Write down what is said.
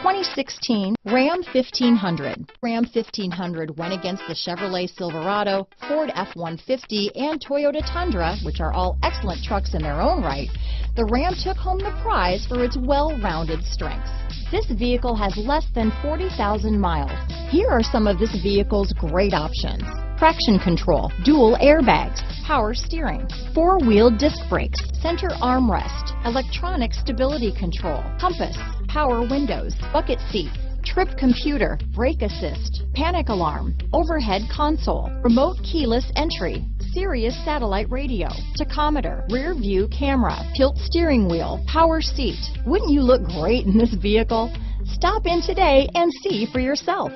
2016 Ram 1500. Ram 1500 went against the Chevrolet Silverado, Ford F-150, and Toyota Tundra, which are all excellent trucks in their own right. The Ram took home the prize for its well-rounded strengths. This vehicle has less than 40,000 miles. Here are some of this vehicle's great options: traction control, dual airbags, power steering, four-wheel disc brakes, center armrest, electronic stability control, compass, power windows, bucket seats, trip computer, brake assist, panic alarm, overhead console, remote keyless entry, Sirius satellite radio, tachometer, rear view camera, tilt steering wheel, power seat. Wouldn't you look great in this vehicle? Stop in today and see for yourself.